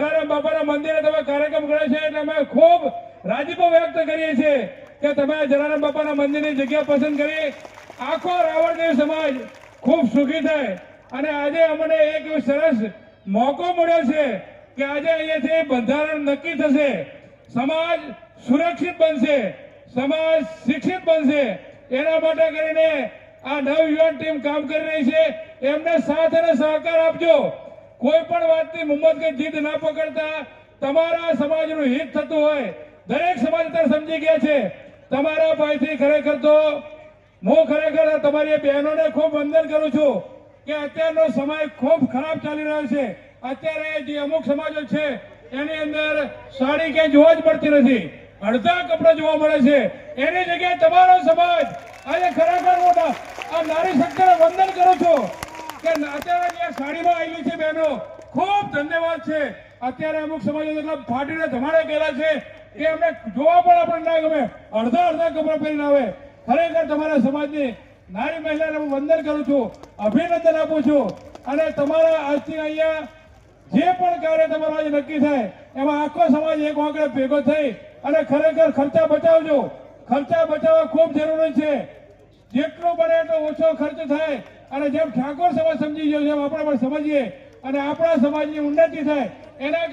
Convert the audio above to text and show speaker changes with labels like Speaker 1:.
Speaker 1: બાપાના મંદિરે તમે કાર્યક્રમ કરે છે એટલે અમે ખૂબ રાજીપો વ્યક્ત કરીએ છીએ કે તમે જલારામ બાપાના મંદિરની જગ્યા પસંદ કરી આખો રાવણદેવ સમાજ ખૂબ સુખી થાય અને આજે અમને એક સરસ મોકો મળ્યો છે કે આજે અહીંયાથી બંધારણ નક્કી થશે, સમાજ સુરક્ષિત બનશે, સમાજ શિક્ષિત બનશે। એના માટે કરીને આ નવયુવાન ટીમ કામ કરી રહી છે, એમને સાથ અને સહકાર આપજો। કોઈ પણ વાતની મુમ્મત કે જીદ ના પકડતા તમારા સમાજનું હિત થતું હોય, દરેક સમાજ અત્યારે સમજી ગયા છે તમારા ભાઈથી। ખરેખર તો હું ખરેખર તમારી બહેનોને ખૂબ વંદન કરું છું કે અત્યારનો સમય ખૂબ ખરાબ ચાલી રહ્યો છે। અત્યારે જે અમુક સમાજો છે એની અંદર સાડી ક્યાંય જોવા જ મળતી નથી, અડધા કપડા જોવા મળે છે, એની જગ્યાએ તમારો સમાજ આજે ખરેખર હું આ નારી શક્તિને વંદન કરું છું કે અત્યારે જે સાડીમાં આવેલી છે બહેનો, ખૂબ ધન્યવાદ છે। અત્યારે અમુક સમાજો એટલા ફાટીને ધમાડે ગયેલા છે કે અમને જોવા પણ આપણને ના ગમે, અડધા કપડા પહેરીને આવે। ખરેખર તમારા સમાજની નારી મહિલાને હું વંદન કરું છું, અભિનંદન આપું છું અને તમારા આજથી અહીંયા જે પણ કાર્ય તમારું આજે નક્કી થાય એમાં આખો સમાજ એક વાંકડે ભેગો થઈ અને ખરેખર ખર્ચા બચાવજો। ખર્ચા બચાવવા ખૂબ જરૂરી છે, જેટલો બને એટલો ઓછો ખર્ચ થાય અને જેમ ઠાકોર સમાજ સમજી ગયો, જેમ આપણે પણ સમજીએ અને આપણા સમાજની ઉન્નતિ થાય એના